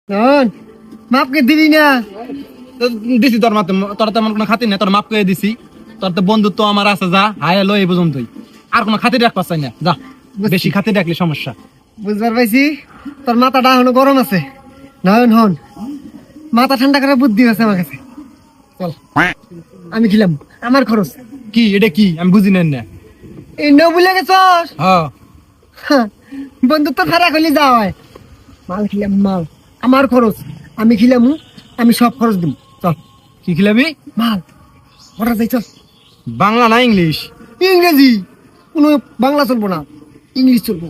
নন মাপ কে দিবি না? দিছি তোর মাতে, তোর তেমন কোনো খাতির নাই, তোর মাপ করে দিছি। তোর তো বন্ধুত্ব আমার আছে, যা হাই এলো এই পর্যন্তই। আর কোনো খাতির রাখতে চাই না, যা। বেশি খাতির রাখলে সমস্যা। বুঝবার পাইছি তোর মাথাটা এখনো গরম আছে। নয়ন হন, মাথা ঠান্ডা করার বুদ্ধি আছে আমার কাছে। চল আমি খিলাম, আমার খরচ। কি এটা কি আমি বুঝি নেন না। এই ন বুলে গেছস? হ্যাঁ বন্ধুত্ব খারাপ হলে যা হয়। মাল খিলাম, মাল আমার খরচ, আমি খিলাম, আমি সব খরচ দিব। চল কি খিলাবি? মাল অর্ডার যাই, চল। বাংলা না ইংলিশ? ইংরেজি, কোনো বাংলা চলবো না, ইংলিশ চলবো।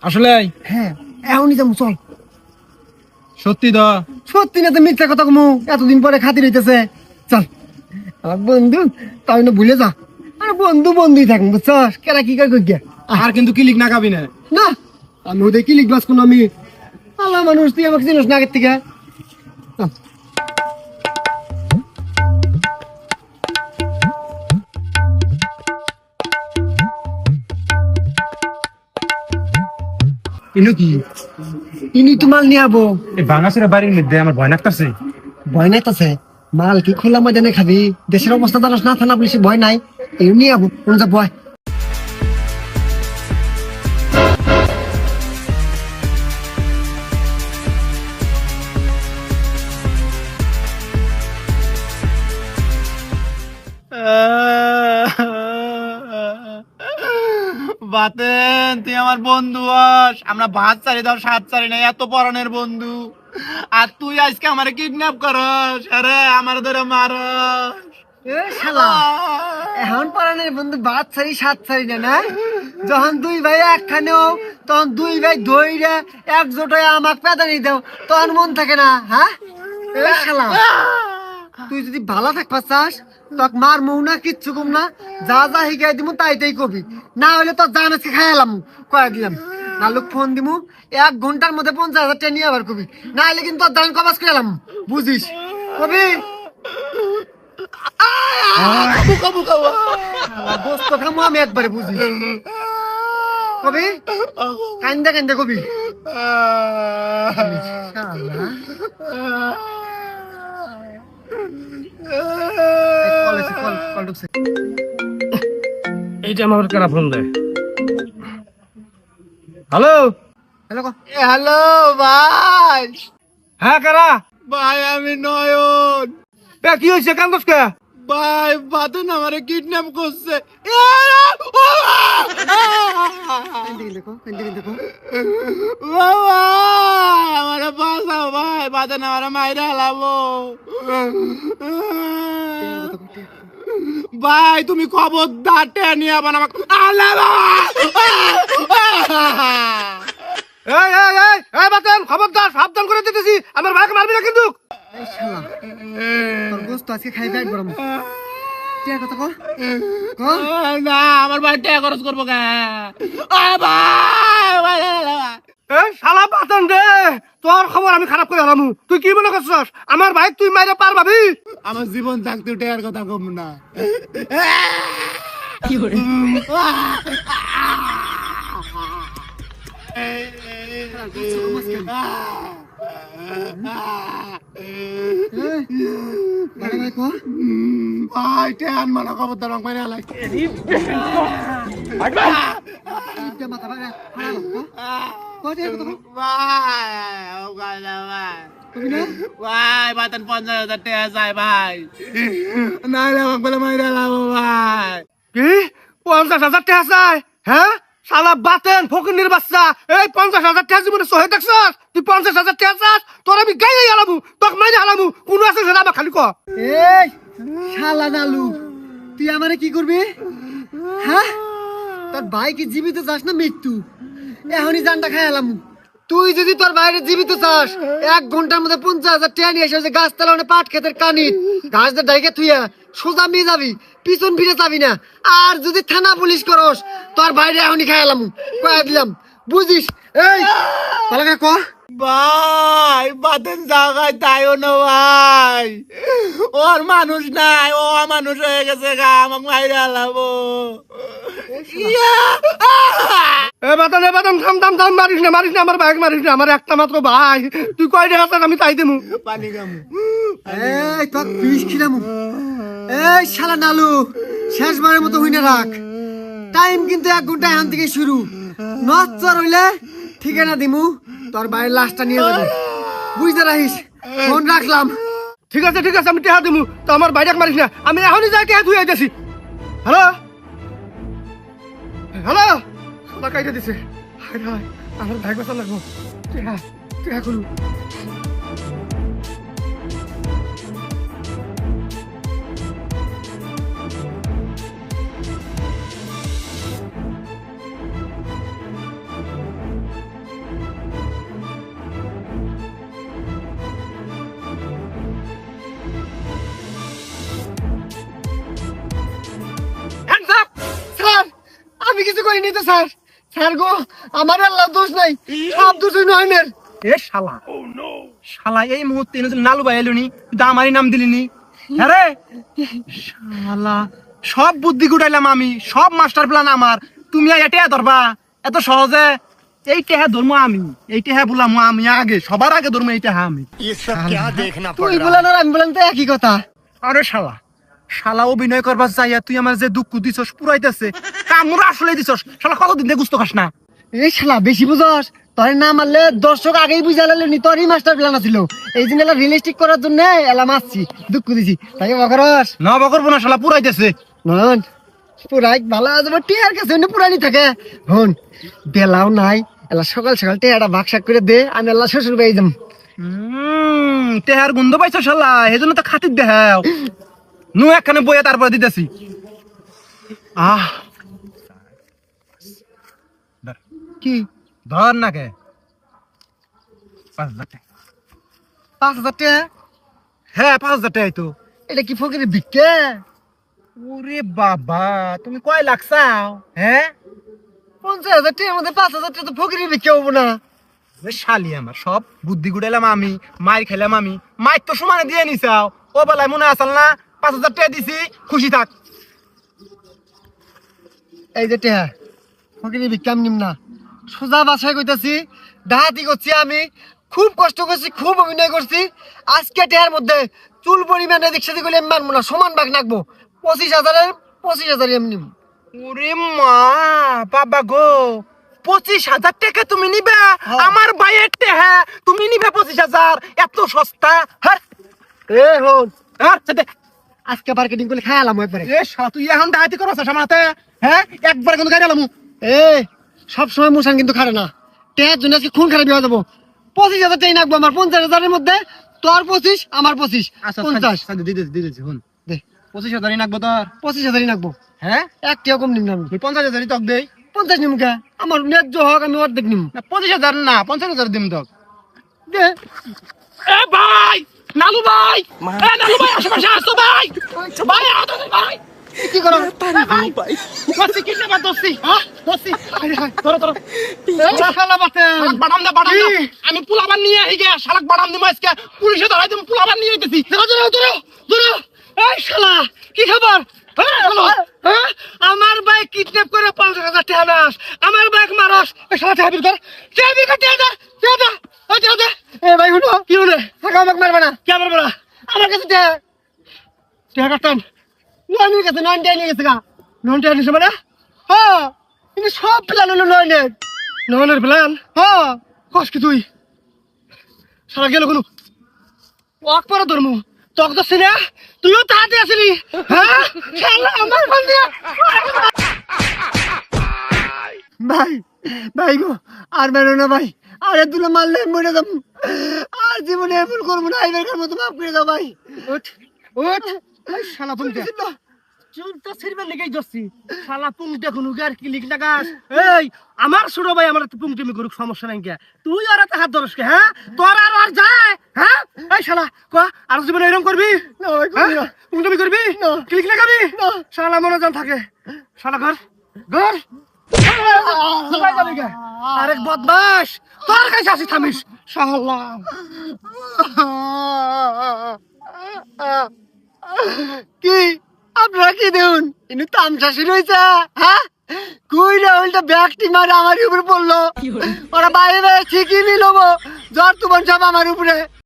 আসলে হ্যাঁ এখনই যাবো, চল। সত্যি তো? সত্যি না তো মিথ্যা কথা কমু? এতদিন পরে খাতির হইতেছে, চল। আমার বন্ধু তাই না, ভুলে যা। আর বন্ধু বন্ধুই থাকুন, বুঝছস? কেরা কি কই গিয়া আর কিন্তু ক্লিক না খাবি না। না, আমি ওদের কি লিখবাস কোন, আমি আল্লাহ মানুষ, তুই আমাকে চিনিস না আগের থেকে। চল। ইনু কি? ইনি তো মাল নিয়ে আবো। এই বাংলাদেশের বাড়ির মধ্যে আমার ভয় লাগতাছে। ভয় নাই তাছে? মাল কি খোলা ময়দানে খাবি? দেশের অবস্থা জানাস না, থানা পুলিশে ভয় নাই। এই নিয়ে আবো, কোন যা ভয়। বাতেন তুই আমার বন্ধু হস, আমরা ভাত চারি দাও সাত চারি নাই, এত পরানের বন্ধু। আর তুই আজকে আমার কিডন্যাপ করস, আরে আমার ধরে মারস। এ শালা, এখন পরানের বন্ধু বাদ ছাড়ি সাত ছাড়ি না, না? যখন দুই ভাই একখানেও, তখন দুই ভাই ধইরা একজোট হয়ে আমাকে পেদানি দাও, তখন মন থাকে না? হ্যাঁ এ শালা, তুই যদি ভালো থাকবা চাস, তোক মার মৌ না, কিচ্ছু কম না। যা যা শিখাই দিমু তাই তাই কবি, না হলে তোর জান আজকে খাই এলাম, কয়ে দিলাম। না লোক ফোন দিমু, 1 ঘন্টার মধ্যে 50,000 টাকা নিয়ে আবার কবি, না হলে কিন্তু তোর জান কবাস করে এলাম, বুঝিস? কবি গোস্ত খামু আমি একবারে, বুঝিস? কবি কান্দা কান্দা কবি। শালা। কল এসে, কল কল ঢুকছে। এইটা আমার কারা ফোন দেয়? হ্যালো হ্যালো ক। হ্যালো ভাই। হ্যাঁ কারা? ভাই আমি নয়ন। কি হয়েছে, কান্দস কে? ভাই বাদন আমারে কিডন্যাপ করছে। দেখো দেখো, বাবা আমারে বাঁচাও ভাই, বাদন আমারে মাইরা হালাবো। ভাই তুমি খবরদার টেনে আবার আমাকে। আল্লাহ এই এই এই এই বাতেন, খবরদার, সাবধান করে দিতেছি, আমার ভাইকে মারবি না কিন্তু। এই শালা, তোর গোস্ত আজকে খাই ব্যাগ বরাম। টিয়া কথা ক ক। না আমার ভাই টাকা খরচ করবো কে? ভাই এই শালা বাতেন দে, তোর খবর আমি খারাপ করে হারামু। তুই কি মনে করছস আমার ভাই তুই মাইরে পার ভাবি? আমার জীবন থাকতে টাকার কথা কম না। কি করে ভাই টেন মানা খবরদার মাইরে হালাই। মাথা ভাঙা ভাই বাতেন 50,000 টাকা চাই ভাই, নাইলে আমাকে বলে মাইরে হালাবো ভাই। কি 50,000 টাকা চাই? হ্যাঁ শালা বাতেন ফকিন্নির বাচ্চা, এই 50,000 টাকা জীবনে সহে দেখছস? তুই 50,000 টাকা চাস? তোর আমি গাইয়ে হালাবো, তোকে মাইরে হালাবো। কোন আছে সেটা আমার খালি ক। এই শালা নালু, তুই আমারে কি করবি? হ্যাঁ তোর ভাই কি জীবিত চাস না মৃত্যু? এখনই জানটা খাই এলাম। তুই যদি তোর বাইরে জীবিত চাস, 1 ঘন্টার মধ্যে 50,000 টাকা নিয়ে এসে গাছ তালানে পাট খেতের কানি ঘাস দিয়ে ডাইকে থুইয়া সোজা নিয়ে যাবি, পিছন ফিরে যাবি না। আর যদি থানা পুলিশ করস, তোর বাইরে এখনই খাই এলাম, কয়ে দিলাম। বুঝিস এই ভালো করে ক ভাই বাতেন জায়গায় তাইও না ভাই, ওর মানুষ নাই, ও মানুষ হয়ে গেছে গা, আমাকে মাইরা লাবো। এ বাতান থাম থাম থাম, মারিস না আমার ভাই, মারিস না আমার একটা মাত্র ভাই, তুই কয় টাকা চাস আমি তাই দেবো। পানি গামু এই তোর বিষ খিলামু। এই শালা নালু শেষবারের মতো হইনা রাখ, টাইম কিন্তু 1 ঘন্টা এখান থেকে শুরু। নচ্চর হইলে ঠিকানা দিমু, তোর বাড়ির লাশটা নিয়ে যাবো, বুঝতে রাখিস। ফোন রাখলাম। ঠিক আছে আমি টেহা দিমু, তো আমার বাইরে মারিস না, আমি এখনই যাই টেহা ধুয়ে আইতেছি। হ্যালো হ্যালো, সদা কাইটা দিছে। হায় হায়, আমার ভাই বাঁচা লাগবো। টেহা করু। স্যার আমি কিছু করিনি তো স্যার। স্যার গো আমার আল্লাহ দোষ নাই, সব দোষ হইল আইনের। এ শালা শালা, এই মুহূর্তে এনে নালু ভাই এলুনি, কিন্তু আমারই নাম দিলিনি। হ্যাঁ রে শালা, সব বুদ্ধি গুটাইলাম আমি, সব মাস্টার প্ল্যান আমার, তুমি এটা ধরবা এত সহজে? এই টেহা ধর্ম আমি, এই টেহা বললাম আমি আগে, সবার আগে ধর্ম এই টেহা আমি। ये सब क्या देखना पड़ তুই रहा है? বলেন আর আমি বলেন তো একই কথা। আরে শালা শালা, অভিনয় করবার চাইয়া তুই আমার যে দুঃখ দিছস পুরাইতেছে, কামড় আসলে দিছস শালা, কতদিন দিয়ে গুস্ত খাস না। এই শালা বেশি বুঝস, তোর না মারলে দর্শক আগেই বুঝালে নি, তোরই মাস্টার প্ল্যান ছিল। এই জন্য এলা রিয়েলিস্টিক করার জন্য এলা মারছি, দুঃখ দিছি, তাই বকরস না বকরবো না শালা, পুরাইতেছে। নন পুরাই ভালো আসবে, টিয়ার কাছে এমনি পুরানি থাকে। হন বেলাও নাই, এলা সকাল সকাল টিয়াটা ভাগসাক করে দে, আমি এলা শ্বশুর বাড়ি যাম। টেহার গন্ধ পাইছো শালা, এই জন্য তো খাতির দেখাও। নু একখানে বইয়া তারপরে দিতেছি। কি ধর না কে 5,000 টাকা। 5,000 টাকা? হ্যাঁ 5,000 টাকাই তো। এটা কি ফকিরের ভিক্ষে? ওরে বাবা, তুমি কয় লাখ চাও? হ্যাঁ 50,000 টাকার মধ্যে 5,000 টাকা তো ফকিরের ভিক্ষে হবো না। ওই শালি, আমার সব বুদ্ধি গুড়াইলাম আমি, মাইর খাইলাম আমি, মাইর তো সমানে দিয়ে নিছাও। ও বেলায় মনে আসল না 5,000 টাকা দিছি, খুশি থাক। এই যে টেহা ফকিরের ভিক্ষা আমি নিম না, সোজা বাসায় কইতাছি, ডাহাতি করছি আমি, খুব কষ্ট করছি, খুব অভিনয় করছি। আজকে টেহার মধ্যে চুল পরিমাণ এদিক সেদিক করলে আমি মানবো না, সমান ভাগ নাকবো। 25,000-এর 25,000 আমি নিম। ওরে মা বাবা গো, 25,000 টাকা তুমি নিবা? হ্যাঁ। আমার ভাইয়ের টাকা তুমি নিবে 25,000? এত সস্তা? হ্যাঁ এ হন হ্যাঁ সাথে। আজকে মার্কেটিং করলে খায়ালাম একবারে। এ শালা, তুই এখন ডাকাতি করছ সামাতে? হ্যাঁ একবার কিন্তু গাড়ি আলামু। এ সব সময় মুসান কিন্তু খারে না, টেহার জন্য আজকে খুন খারাপি হয়ে যাবো। 25,000 টাকা নাকবো আমার, 50,000-এর মধ্যে তোর 25, আমার 25, 50 দিতেছি হুন দে। 25,000 নাকবো তোর? 25,000 নাকবো, হ্যাঁ এক টাকা কম নিম না আমি। 50,000 তক দেই। 50 নিম কে? আমার ন্যায্য হক আমি অর্ধেক নিম। না 25,000 না, 50,000 দিম তক। দে এ ভাই নালু ভাই, এ নালু ভাই আশেপাশে আসো ভাই, ভাই আতো ভাই। কি করো? দোস্তি কি না দোস্তি? হ্যাঁ দোস্তি। ধরো ধরো। শালা বাতেন শালাক বাদাম দে বাদাম দে। আমি পুলাবান নিয়ে আই গে, শালাক বাদাম দিমু আজকে, পুলিশে ধরাই দিমু, পুলাবান নিয়ে আইতেছি। ধরো। এই শালা কি খবর? হ্যাঁ? আমার ভাই কিডন্যাপ করে 50,000 টাকা নাস, আমার বাইক মারস। এই শালা টাকা বির কর, টাকা বির কর, টাকা দে। ওই টাকা দে। এ ভাই শুনো, কি হলো? টাকা আমাকে মারবে না। কে মারবে না? আমার কাছে টাকা কাটতাম। নয়নের কাছে 9 টাকা নিয়ে গেছে গা। 9 টাকা নিছে মানে? হ্যাঁ, কিন্তু সব প্ল্যান হলো নয়নের। নয়নের প্ল্যান? হ্যাঁ, কস কি তুই? শালা গেল কোনো ওয়াক পরে ধর্ম, তক তো সিনে তুইও তাহাতে আসিলি। হ্যাঁ শালা আমার ফোন দিয়া। ভাই গো আর মেরো না ভাই, আরে তুলে মারলে মরে যাবো, আর জীবনে এমন করবো না, এবার মতো মাফ করে দাও ভাই। ওঠ শালা তুমি দে। চুলটা ছিড়বার লেগেই যাচ্ছি, শালা পুং দেখুন আর কি লিখ লাগাস। এই আমার ছোট ভাই আমার পুং তুমি করুক, সমস্যা নাই কে, তুই আর এত হাত ধরস কে? হ্যাঁ তোর আর যায়? হ্যাঁ এই শালা ক আর জীবনে এরকম করবি? না ভাই করবি না। পুং তুমি করবি? না। ক্লিক লাগাবি? না। শালা মনে জান থাকে, শালা ঘর ঘর আরেক বদমাস তোর কাছে আসি থামিস শালা কি আপনারা কি দেউন ইনু তামসা শুরু হয়েছে হ্যাঁ কুইরা উল্টা ব্যাগটি মারে আমার উপর পড়লো ওরা বাইরে ঠিকই নিল জ্বর তুমন সব আমার উপরে